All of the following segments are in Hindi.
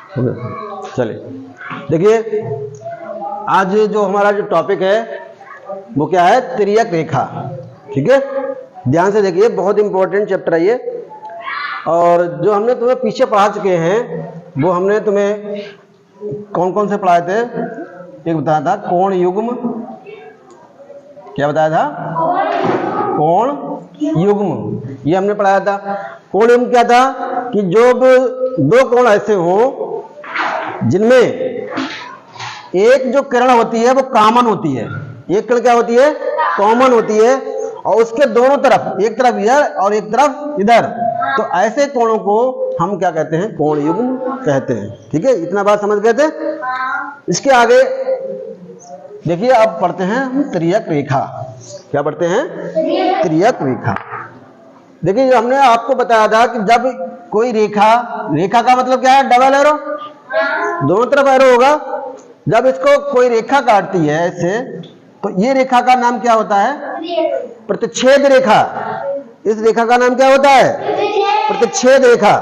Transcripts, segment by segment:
चलिए देखिए, आज जो हमारा जो टॉपिक है वो क्या है, तिर्यक रेखा। ठीक है, ध्यान से देखिए, बहुत इंपॉर्टेंट चैप्टर है ये। और जो हमने तुम्हें पीछे पढ़ा चुके हैं वो हमने तुम्हें कौन कौन से पढ़ाए थे। एक बताया था कोण युग्म, क्या बताया था, कोण युग्म, ये हमने पढ़ाया था। कोण युग्म क्या था कि जो दो कोण ऐसे हो जिनमें एक जो किरण होती है वो कॉमन होती है, एक किरण क्या होती है, कॉमन होती है, और उसके दोनों तरफ, एक तरफ इधर और एक तरफ इधर, तो ऐसे कोणों को हम क्या कहते हैं, कोण युग्म कहते हैं। ठीक है, इतना बात समझ गए थे। इसके आगे देखिए, अब पढ़ते हैं हम तिर्यक रेखा। क्या पढ़ते हैं, तिर्यक रेखा। देखिए, हमने आपको बताया था कि जब कोई रेखा, रेखा का मतलब क्या है, डबल एरो, दोनों तरफ एरो होगा। जब इसको कोई रेखा काटती है ऐसे, तो ये रेखा का नाम क्या होता है, प्रतिच्छेद रेखा। इस रेखा का नाम क्या होता है, प्रतिच्छेद रेखा।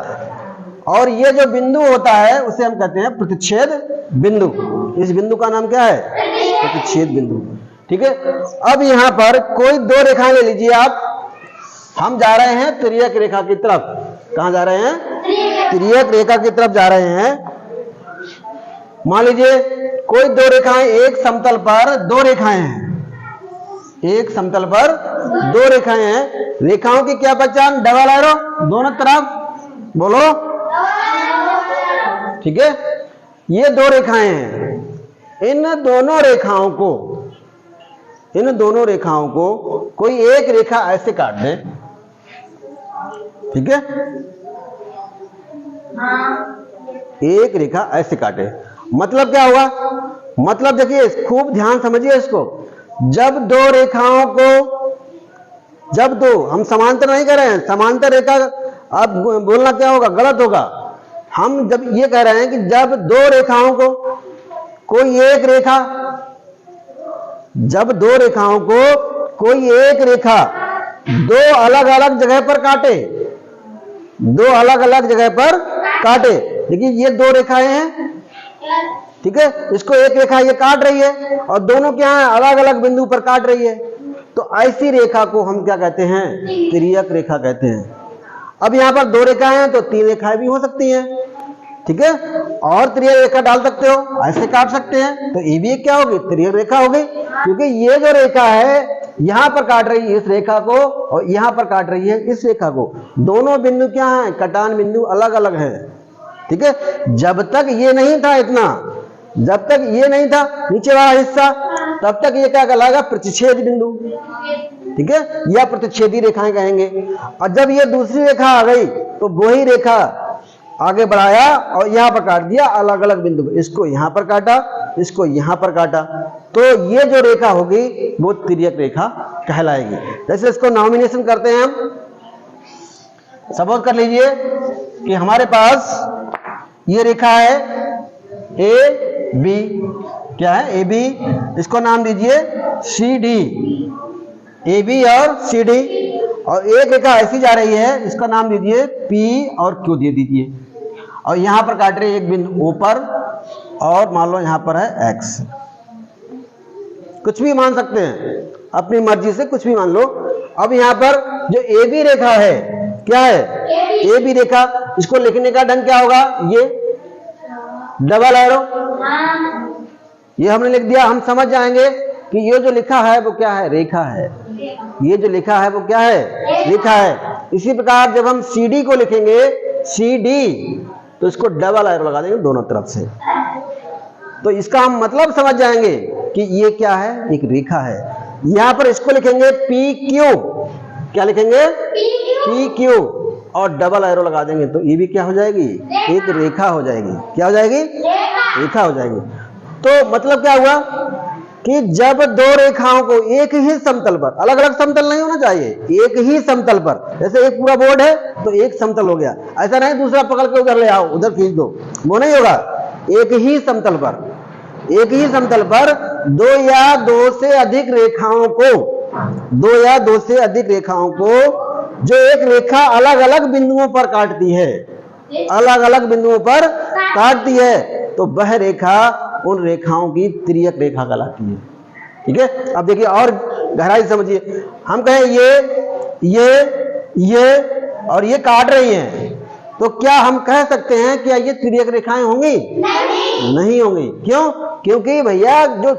और ये जो बिंदु होता है उसे हम कहते हैं प्रतिच्छेद बिंदु। इस बिंदु का नाम क्या है, प्रतिच्छेद बिंदु। ठीक है, अब यहां पर कोई दो रेखाएं ले लीजिए आप। हम जा रहे हैं तिर्यक रेखा की तरफ। कहां जा रहे हैं, तिर्यक रेखा की तरफ जा रहे हैं। मान लीजिए कोई दो रेखाएं, एक समतल पर दो रेखाएं हैं, एक समतल पर दो रेखाएं हैं। रेखाओं की क्या पहचान, डबल एरो दोनों तरफ, बोलो। ठीक है, ये दो रेखाएं हैं। इन दोनों रेखाओं को कोई एक रेखा ऐसे काट दे। ठीक है, एक रेखा ऐसे काटे, मतलब क्या हुआ, मतलब देखिए, खूब ध्यान समझिए इसको। जब दो रेखाओं को, जब दो, हम समांतर नहीं कर रहे हैं, समांतर रेखा आप बोलना क्या होगा, गलत होगा। हम जब ये कह रहे हैं कि जब दो रेखाओं को कोई एक रेखा, जब दो रेखाओं को कोई एक रेखा दो अलग अलग जगह पर काटे, दो अलग अलग जगह पर काटे। देखिए, ये दो रेखाएं हैं। ठीक है, इसको एक रेखा ये काट रही है और दोनों क्या है, अलग अलग बिंदु पर काट रही है। तो ऐसी रेखा को हम क्या कहते हैं, तिर्यक रेखा कहते हैं। अब यहाँ पर दो रेखाएं हैं तो तीन रेखाएं भी हो सकती हैं। ठीक है, और तिर्यक रेखा डाल सकते हो, ऐसे काट सकते हैं। तो ये भी क्या होगी, तिर्यक रेखा होगी, क्योंकि ये जो रेखा है यहां पर काट रही है इस रेखा को और यहां पर काट रही है इस रेखा को। दोनों बिंदु क्या है, कटान बिंदु अलग अलग है। ठीक है, जब तक ये नहीं था इतना, जब तक ये नहीं था नीचे वाला हिस्सा, तब तक ये क्या कहलाएगा, प्रतिच्छेद बिंदु। ठीक है, या प्रतिच्छेदी रेखाएं कहेंगे। और जब ये दूसरी रेखा आ गई तो वही रेखा आगे बढ़ाया और यहां पर काट दिया अलग अलग बिंदु, इसको यहां पर काटा, इसको यहां पर काटा, तो ये जो रेखा होगी वो तिर्यक रेखा कहलाएगी। जैसे इसको नॉमिनेशन करते हैं हम। सपोज कर लीजिए कि हमारे पास ये रेखा है ए बी, क्या है, ए बी, इसको नाम दीजिए सी डी, ए बी और सी डी। और एक रेखा ऐसी जा रही है, इसका नाम दीजिए पी और क्यू दे दीजिए। और यहां पर काट रहे एक बिंदु ओ पर, और मान लो यहां पर है एक्स। कुछ भी मान सकते हैं, अपनी मर्जी से कुछ भी मान लो। अब यहां पर जो ए बी रेखा है, क्या है, ए बी रेखा, इसको लिखने का ढंग क्या होगा, ये डबल एरो, ये हमने लिख दिया। हम समझ जाएंगे कि ये जो लिखा है वो क्या है, रेखा है। ये जो लिखा है वो क्या है, रेखा है। इसी प्रकार जब हम सी डी को लिखेंगे, सी डी, तो इसको डबल एरो लगा देंगे दोनों तरफ से। तो इसका हम मतलब समझ जाएंगे कि ये क्या है, एक रेखा है। यहां पर इसको लिखेंगे पी क्यू, क्या लिखेंगे, पी क्यू, और डबल एरो लगा देंगे तो ये भी क्या हो जाएगी, एक रेखा हो जाएगी। क्या हो जाएगी, रेखा हो जाएगी। तो मतलब क्या हुआ कि जब दो रेखाओं को एक ही समतल पर, अलग अलग समतल नहीं होना चाहिए, एक ही समतल पर, जैसे एक पूरा बोर्ड है तो एक समतल हो गया, ऐसा नहीं दूसरा पकड़ के उधर ले आओ, उधर खींच दो, वो नहीं होगा। एक ही समतल पर, एक ही समतल पर दो या दो से अधिक रेखाओं को, दो या दो से अधिक रेखाओं को, जो एक रेखा अलग अलग बिंदुओं पर काटती है, अलग अलग बिंदुओं पर काटती है तो वह रेखा उन रेखाओं की तिर्यक रेखा कहलाती है। ठीक है, अब देखिए और गहराई समझिए। हम कहें ये और ये काट रही हैं, तो क्या हम कह सकते हैं कि ये तिर्यक रेखाएं होंगी? नहीं होंगी। क्यों? क्योंकि भैया जो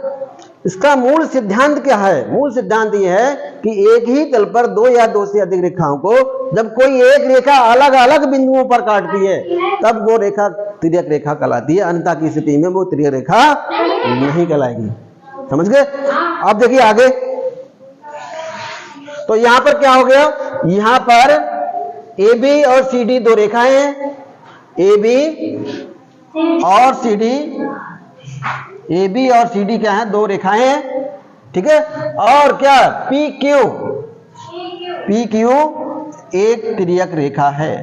इसका मूल सिद्धांत क्या है? मूल सिद्धांत ये है कि एक ही तल पर दो या दो से अधिक रेखाओं को जब कोई एक रेखा अलग अलग बिंदुओं पर काटती है तब वो रेखा तिर्यक रेखा कहलाती है, अन्यथा की स्थिति में वो तिर्यक रेखा नहीं कहलाएगी। समझ गए? अब देखिए आगे, तो यहां पर क्या हो गया? यहां पर AB और CD दो रेखाएं हैं, AB और CD क्या है? दो रेखाएं हैं। ठीक है, और क्या? PQ एक तिर्यक रेखा है,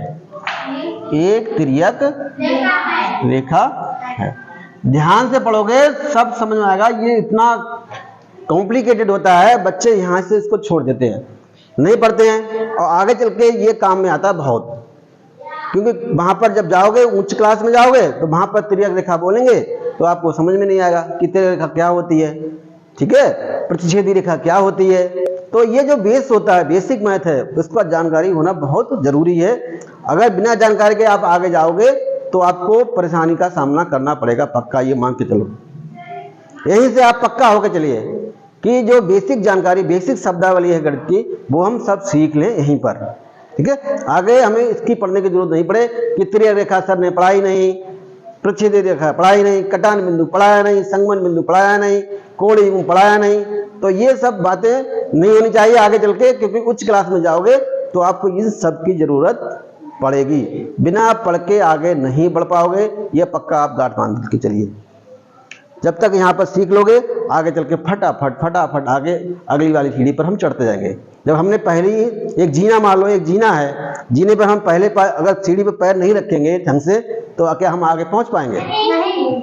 एक तिर्यक रेखा है। ध्यान से पढ़ोगे सब समझ में आएगा। ये इतना कॉम्प्लिकेटेड होता है, बच्चे यहां से इसको छोड़ देते हैं, नहीं पढ़ते हैं, और आगे चल के ये काम में आता है बहुत। क्योंकि वहां पर जब जाओगे, उच्च क्लास में जाओगे, तो वहां पर तिर्यक रेखा बोलेंगे तो आपको समझ में नहीं आएगा कि तिर्यक रेखा क्या होती है। ठीक है, प्रतिच्छेदी रेखा क्या होती है। तो ये जो बेस होता है, बेसिक मैथ है, उसका जानकारी होना बहुत जरूरी है। अगर बिना जानकारी के आप आगे जाओगे तो आपको परेशानी का सामना करना पड़ेगा, पक्का ये मान के चलो। यहीं से आप पक्का होकर चलिए कि जो बेसिक जानकारी, बेसिक शब्दावली है गणित की, वो हम सब सीख लें यहीं पर। ठीक है, आगे हमें इसकी पढ़ने की जरूरत नहीं पड़े कि तिर्यक रेखा सर ने पढ़ाई नहीं, प्रतिच्छेदी रेखा पढ़ाई नहीं, कटान बिंदु पढ़ाया नहीं, संगमन बिंदु पढ़ाया नहीं, कोण युग्म पढ़ाया नहीं। तो ये सब बातें नहीं होनी चाहिए आगे चल के, क्योंकि उच्च क्लास में जाओगे तो आपको इन सब की जरूरत पड़ेगी। बिना पढ़ के आगे नहीं बढ़ पाओगे, ये पक्का आप गांठ बांध के चलिए। जब तक यहाँ पर सीख लोगे, आगे चल के फटाफट आगे अगली वाली सीढ़ी पर हम चढ़ते जाएंगे। जब हमने पहली एक जीना, मान लो एक जीना है, जीने पर हम पहले अगर सीढ़ी पर पैर नहीं रखेंगे ढंग से तो क्या हम आगे पहुंच पाएंगे?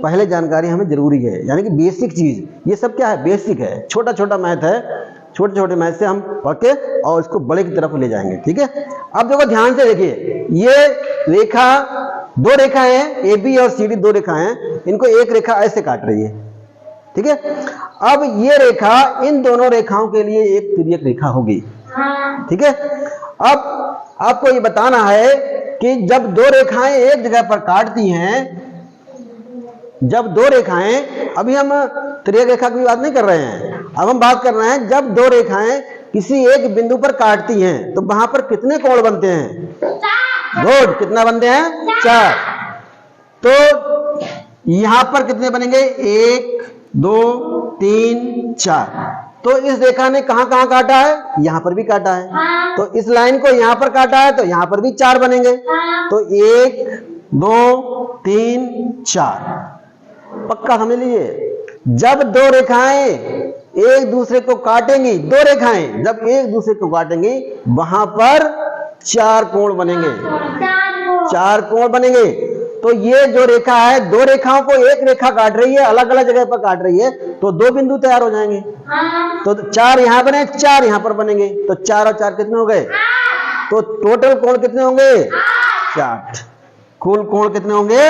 पहले जानकारी हमें जरूरी है, यानी कि बेसिक चीज। ये सब क्या है? बेसिक है, छोटा छोटा मैथ है। छोटे छोटे मैथ से हम पढ़ के और इसको बड़े की तरफ ले जाएंगे। ठीक है, अब देखो ध्यान से देखिए, ये रेखा दो रेखा है, AB और CD दो रेखा हैं, इनको एक रेखा ऐसे काट रही है। ठीक है, अब ये रेखा इन दोनों रेखाओं के लिए एक तिर्यक रेखा होगी। ठीक है, अब आपको ये बताना है कि जब दो रेखाएं एक जगह पर काटती हैं, जब दो रेखाएं, अभी हम तिर्यक रेखा की बात नहीं कर रहे हैं, अब हम बात कर रहे हैं जब दो रेखाएं किसी एक बिंदु पर काटती हैं तो वहां पर कितने कोण बनते हैं? गुड, कितना बनते हैं? 4। तो यहां पर कितने बनेंगे? 1 2 3 4। तो इस रेखा ने कहां कहां काटा है? यहां पर भी काटा है। तो इस लाइन को यहां पर काटा है तो यहां पर भी 4 बनेंगे। तो 1 2 3 4, पक्का समझ लीजिए। जब दो रेखाएं एक दूसरे को काटेंगी, दो रेखाएं जब एक दूसरे को काटेंगी, वहां पर 4 कोण बनेंगे, 4 कोण बनेंगे। तो ये जो रेखा है, दो रेखाओं को एक रेखा काट रही है, अलग अलग जगह पर काट रही है, तो दो बिंदु तैयार हो जाएंगे। तो 4 यहां बने, 4 यहां पर बनेंगे, तो 4 और 4 कितने हो गए? तो टोटल कोण कितने होंगे? 8। कुल कोण कितने होंगे?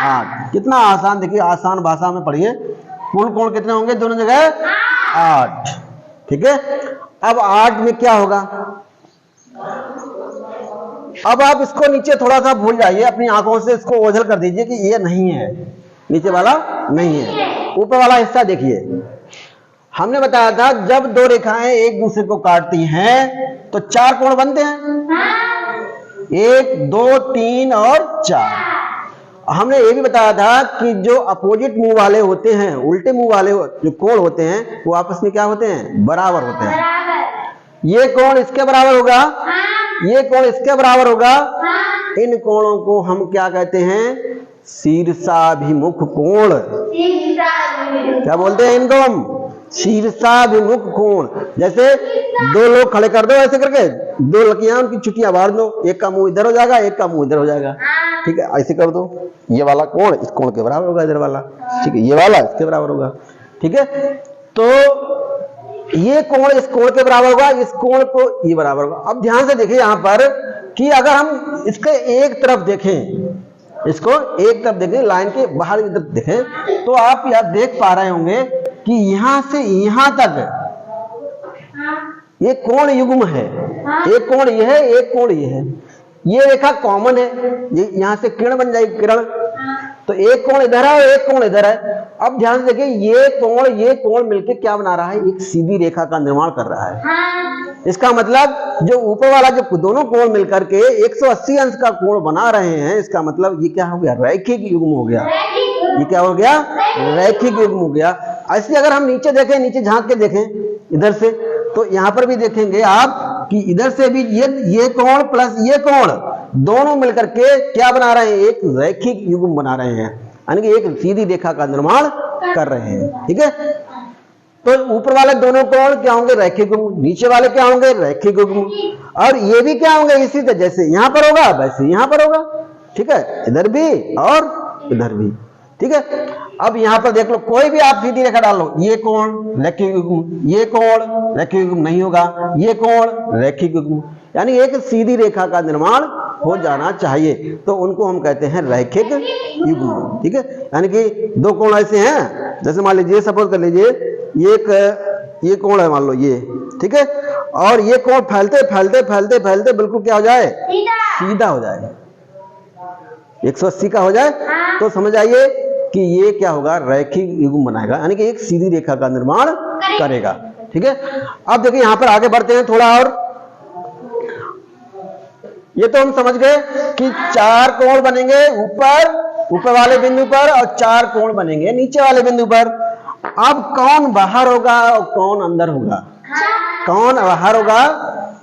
8। कितना आसान, देखिए आसान भाषा में पढ़िए। कुल कोण कितने होंगे दोनों जगह? 8। ठीक है, अब 8 में क्या होगा? अब आप इसको नीचे थोड़ा सा भूल जाइए, अपनी आंखों से इसको ओझल कर दीजिए कि ये नहीं है, नीचे वाला नहीं है, ऊपर वाला हिस्सा देखिए। हमने बताया था जब दो रेखाएं एक दूसरे को काटती हैं तो 4 कोण बनते हैं, 1 2 3 और 4। हमने ये भी बताया था कि जो अपोजिट मुंह वाले होते हैं, उल्टे मुंह वाले जो कोण होते हैं, वो आपस में क्या होते हैं? बराबर होते हैं। ये कोण इसके बराबर होगा, ये कोण इसके बराबर होगा। इन कोणों को हम क्या कहते हैं? शीर्षाभिमुख कोण। क्या बोलते हैं इनको हम? शीर्षाभिमुख कोण। जैसे दो लोग खड़े कर दो ऐसे करके, दो लड़कियां उनकी चुटियां बांध दो, एक का मुंह इधर हो जाएगा, एक का मुंह इधर हो जाएगा। ठीक है, ऐसे कर दो, ये वाला कोण इस कोण के बराबर होगा, इधर वाला। ठीक है, ये वाला इसके बराबर होगा। ठीक है, तो ये कोण इस कोण के बराबर होगा, इस कोण को ये बराबर होगा। अब ध्यान से देखिए यहां पर कि अगर हम इसके एक तरफ देखें इसको एक तरफ देखें, लाइन के बाहर की तरफ देखें, तो आप यह देख पा रहे होंगे कि यहां से यहां तक ये कोण युग्म है। एक कोण ये है, एक कोण ये है, ये रेखा कॉमन है, ये यहां से किरण बन जाएगी, किरण। तो एक कोण इधर है और एक कोण इधर है। अब ध्यान से देखिए, ये कोण मिलके क्या बना रहा है, एक सीधी रेखा का निर्माण कर रहा है। इसका मतलब जो ऊपर वाला जो दोनों कोण मिलकर के 180 अंश का कोण बना रहे हैं, इसका मतलब ये क्या हो गया, रैखिक युग्म हो गया। ये क्या हो गया, रैखिक युग्म हो गया। ऐसे अगर हम नीचे देखें, नीचे झांक के देखें इधर से, तो यहां पर भी देखेंगे आप कि इधर से भी ये कोण प्लस ये कोण दोनों मिलकर के क्या बना रहे हैं, एक रैखिक युग्म बना रहे हैं, यानी कि एक सीधी रेखा का निर्माण कर रहे हैं। ठीक है, तो ऊपर वाले दोनों कोण क्या होंगे, रैखिक युग्म, नीचे वाले क्या होंगे, रैखिक युग्म, और ये भी क्या होंगे, इसी तरह जैसे यहां पर होगा वैसे यहां पर होगा। ठीक है, इधर भी और इधर भी। ठीक है, अब यहां पर देख लो, कोई भी आप सीधी रेखा डाल लो, ये कोण रैखिक युग्म, ये कोण रैखिक युग्म नहीं होगा, ये कोण रैखिक युग्म, यानी एक सीधी रेखा का निर्माण हो जाना चाहिए, तो उनको हम कहते हैं रैखिक युग्म। ठीक है, यानी कि दो कोण ऐसे हैं, जैसे मान लीजिए, सपोज कर लीजिए ये कोण है, मान लो ये, ठीक है, और ये कोण फैलते फैलते फैलते फैलते बिल्कुल क्या हो जाए, सीधा हो जाए, 180 का हो जाए, तो समझ आइए कि ये क्या होगा, रैखिक युग्म बनाएगा, यानी कि एक सीधी रेखा का निर्माण करेगा। ठीक है, अब देखिए यहां पर आगे बढ़ते हैं थोड़ा और। ये तो हम समझ गए कि 4 कोण बनेंगे ऊपर वाले बिंदु पर, और 4 कोण बनेंगे नीचे वाले बिंदु पर। अब कौन बाहर होगा और कौन अंदर होगा, कौन बाहर होगा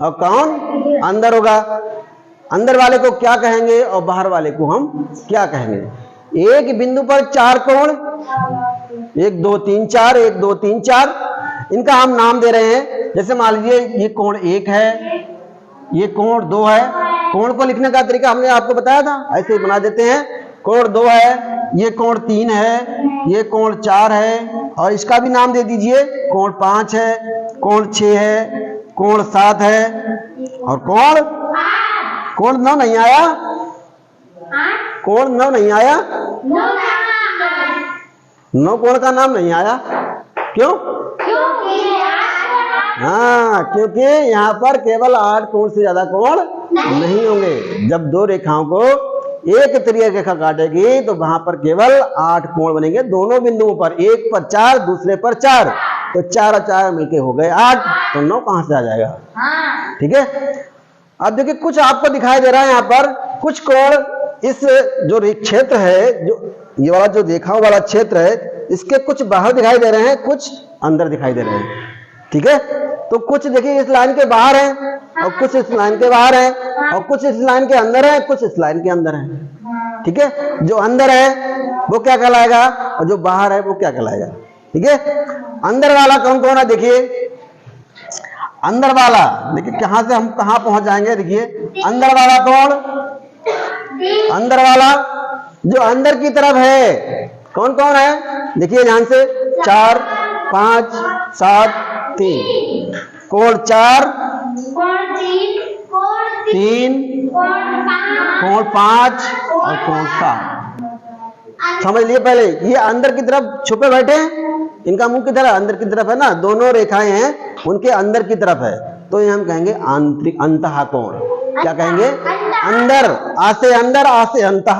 और कौन अंदर होगा, अंदर वाले को क्या कहेंगे और बाहर वाले को हम क्या कहेंगे। एक बिंदु पर 4 कोण, 1 2 3 4, 1 2 3 4, इनका हम नाम दे रहे हैं। जैसे मान लीजिए ये कोण 1 है, ये कोण 2 है। कोण को लिखने का तरीका हमने आपको बताया था, ऐसे ही बना देते हैं। कोण 2 है, ये कोण 3 है, ये कोण 4 है, और इसका भी नाम दे दीजिए, कोण 5 है, कोण 6 है, कोण 7 है, और कोण 9 नहीं आया, कोण 9 नहीं आया, 9 कोण का नाम नहीं आया, क्यों? हाँ, क्योंकि यहाँ पर केवल 8 कोण से ज्यादा कोण नहीं होंगे। जब दो रेखाओं को एक त्रिज्यीय रेखा काटेगी तो वहां पर केवल 8 कोण बनेंगे दोनों बिंदुओं पर, एक पर 4, दूसरे पर 4, तो 4 और 4 मिलके हो गए 8, तो 9 कहां से आ जाएगा। ठीक है, अब देखिए कुछ आपको दिखाई दे रहा है यहाँ पर, कुछ कोण इस जो क्षेत्र है, जो ये वाला जो रेखाओं वाला क्षेत्र है, इसके कुछ बाहर दिखाई दे रहे हैं, कुछ अंदर दिखाई दे रहे हैं। ठीक है, तो कुछ देखिए इस लाइन के बाहर है, और कुछ इस लाइन के बाहर है, और कुछ इस लाइन के अंदर है, कुछ इस लाइन के अंदर है। ठीक है, जो अंदर है वो क्या कहलाएगा, और जो बाहर है वो क्या कहलाएगा। ठीक है, अंदर वाला कौन कौन है, देखिए अंदर वाला, देखिए कहां से हम कहां पहुंच जाएंगे। देखिए अंदर वाला कौन, अंदर वाला जो अंदर की तरफ है, कौन कौन है, देखिए ध्यान से, 4 5 7 3, कोण 4, कोण 3, कोण 5 और कोण 7। समझ लिए पहले, ये अंदर की तरफ छुपे बैठे हैं, इनका मुंह की तरफ अंदर की तरफ है ना, दोनों रेखाएं हैं उनके अंदर की तरफ है, तो ये हम कहेंगे आंतरिक अंतः कोण। क्या कहेंगे, अंदर, आ से अंदर, आ से अंतः।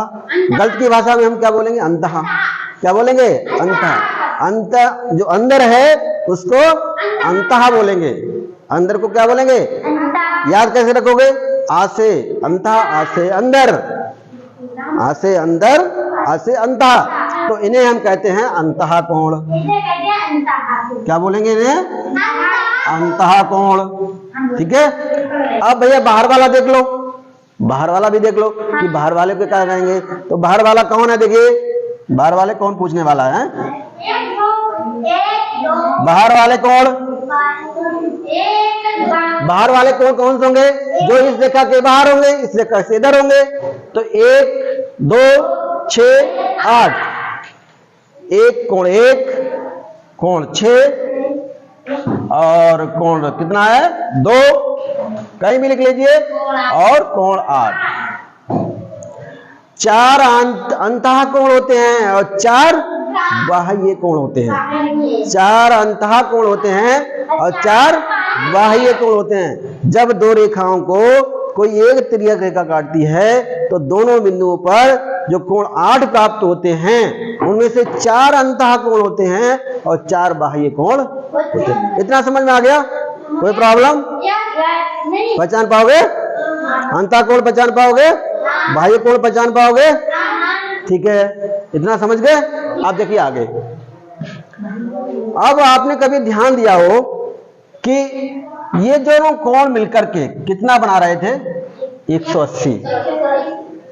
गलत की भाषा में हम क्या बोलेंगे, अंतः। क्या बोलेंगे, अंतः। अंत जो अंदर है उसको अंतः बोलेंगे, अंदर को क्या बोलेंगे, याद कैसे रखोगे, आ से अंतः, आ से अंदर, आ से अंदर, आ से अंतः, तो इन्हें हम कहते हैं अंतः कोण। क्या बोलेंगे इन्हें, अंतः कोण। ठीक है, अब भैया बाहर वाला देख लो, बाहर वाला भी देख लो कि बाहर वाले को क्या कहेंगे। तो बाहर वाला कौन है, देखिए बाहर वाले कौन पूछने वाला है, बाहर वाले कौन, बाहर वाले कौन कौन से होंगे, जो इस रेखा के बाहर होंगे, इस रेखा से इधर होंगे। तो 1 2 6 8, एक कोण 1, कोण 6, और कोण कितना है 2, कहीं भी लिख लीजिए, और कोण 8। 4 अंतः कोण होते हैं और 4 बाह्य कोण होते हैं। 4 अंतः कोण होते हैं और 4 बाह्य कोण होते हैं। जब दो रेखाओं को कोई एक तिर्यक रेखा काटती है तो दोनों बिंदुओं पर जो कोण 8 प्राप्त होते हैं उनमें से 4 अंतः कोण होते हैं और 4 बाह्य कोण होते हैं। इतना समझ में आ गया? कोई प्रॉब्लम? पहचान पाओगे? अंतः कोण पहचान पाओगे? बाह्य कोण पहचान पाओगे? ठीक है, इतना समझ गए? आप देखिए आगे। अब आपने कभी ध्यान दिया हो कि ये दोनों कोण मिलकर के कितना बना रहे थे? 180।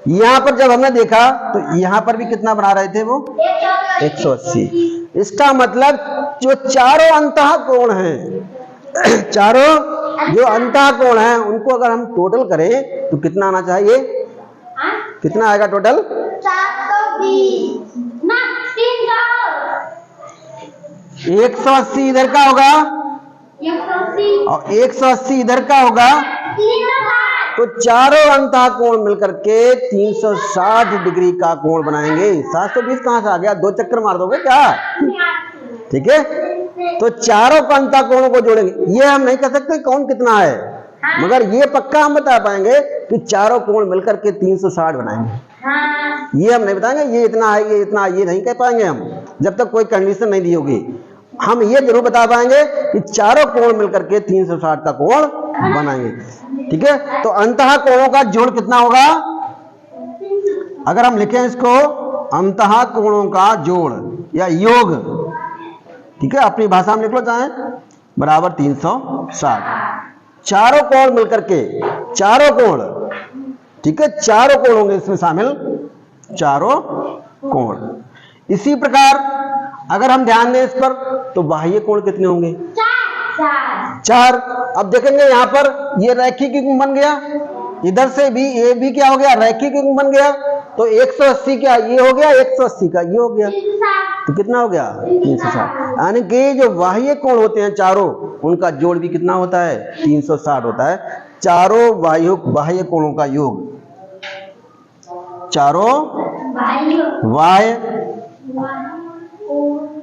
यहां पर जब हमने देखा तो यहां पर भी कितना बना रहे थे वो? 180। इसका मतलब जो चारों अंतः कोण हैं, चारों जो अंतः कोण हैं उनको अगर हम टोटल करें तो कितना आना चाहिए? कितना आएगा टोटल? 180 इधर का होगा और 180 इधर का होगा, तो चारों अंतः कोण मिलकर के 360 डिग्री का कोण बनाएंगे। 720 कहां से आ गया? 2 चक्कर मार दोगे क्या? ठीक है, तो चारों अंतः कोणों को जोड़ेंगे। ये हम नहीं कह सकते कौन कितना है, मगर ये पक्का हम बता पाएंगे कि चारों कोण मिलकर के 360 बनाएंगे। ये हम नहीं बताएंगे ये इतना है, ये इतना, ये नहीं कह पाएंगे हम जब तक कोई कंडीशन नहीं दी होगी। हम ये जरूर बता पाएंगे कि चारों कोण मिलकर के 360 का कोण बनाएंगे। ठीक है, तो अंतः कोणों का जोड़ कितना होगा? अगर हम लिखें इसको अंतः कोणों का जोड़ या योग, ठीक है, अपनी भाषा में लिख लो चाहे, बराबर 360। चारों कोण मिलकर के, चारों कोण, ठीक है, चारों कोण होंगे इसमें शामिल, चारों कोण। इसी प्रकार अगर हम ध्यान दें इस पर तो बाह्य कोण कितने होंगे? 4। अब देखेंगे यहां पर ये रैखिक युग्म बन गया, इधर से भी ये भी क्या हो गया? रैखिक युग्म बन गया। तो 180 क्या ये हो गया? 180 का ये हो गया, तो कितना हो गया? 360। यानी कि जो बाह्य कोण होते हैं चारों, उनका जोड़ भी कितना होता है? 360 होता है। चारों बाह्य कोणों का योग, चारों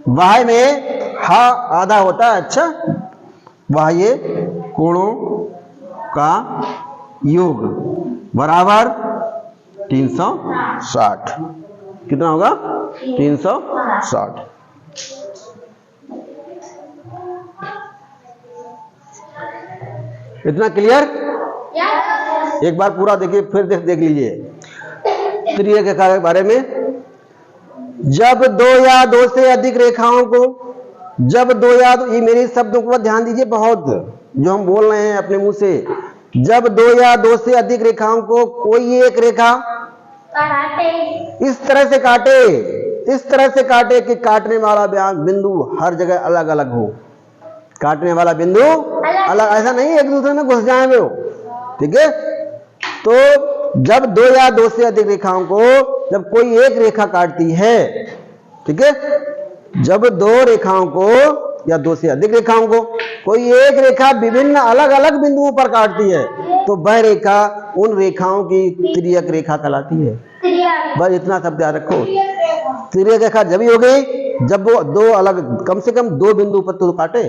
बाह्य में हा आधा होता है, अच्छा, बाह्य कोणों का योग बराबर 360। कितना होगा? 360। इतना क्लियर? एक बार पूरा देखिए, फिर देख लीजिए त्रियक रेखा के बारे में। जब 2 या 2 से अधिक रेखाओं को, जब 2 या ये मेरे शब्दों को ध्यान दीजिए बहुत, जो हम बोल रहे हैं अपने मुंह से। जब 2 या 2 से अधिक रेखाओं को कोई एक रेखा इस तरह से काटे, इस तरह से काटे कि काटने वाला बिंदु हर जगह अलग अलग हो। काटने वाला बिंदु अलग, ऐसा नहीं एक दूसरे में घुस जाए वो, ठीक है। तो जब 2 या 2 से अधिक रेखाओं को जब कोई एक रेखा काटती है, ठीक है, जब 2 रेखाओं को या 2 से अधिक रेखाओं को कोई एक रेखा विभिन्न अलग अलग बिंदुओं पर काटती है, तो वह रेखा उन रेखाओं की तिर्यक रेखा कहलाती है। बस इतना सब याद रखो। तिर्यक रेखा जब ही होगी जब वो 2 अलग, कम से कम 2 बिंदु पर तो काटे,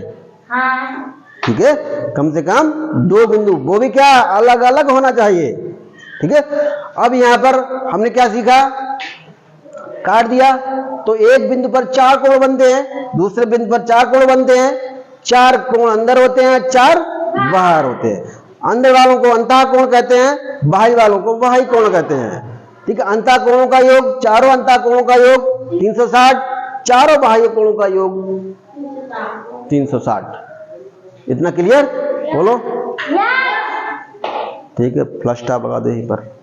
ठीक है, कम से कम 2 बिंदु, वो भी क्या अलग अलग होना चाहिए, ठीक है। अब यहां पर हमने क्या सीखा? काट दिया तो एक बिंदु पर 4 कोण बनते हैं, दूसरे बिंदु पर 4 कोण बनते हैं। 4 कोण अंदर होते हैं, 4 बाहर होते हैं। अंदर वालों को अंतः कोण कहते हैं, बाहर वालों को बाह्य कोण कहते हैं, ठीक है। अंतः कोणों का योग, चारों अंतः कोणों का योग 360, चारों बाह्य कोणों का योग 360। इतना क्लियर? बोलो। ठीक है, फ्लश स्टॉप लगा दो यहीं पर।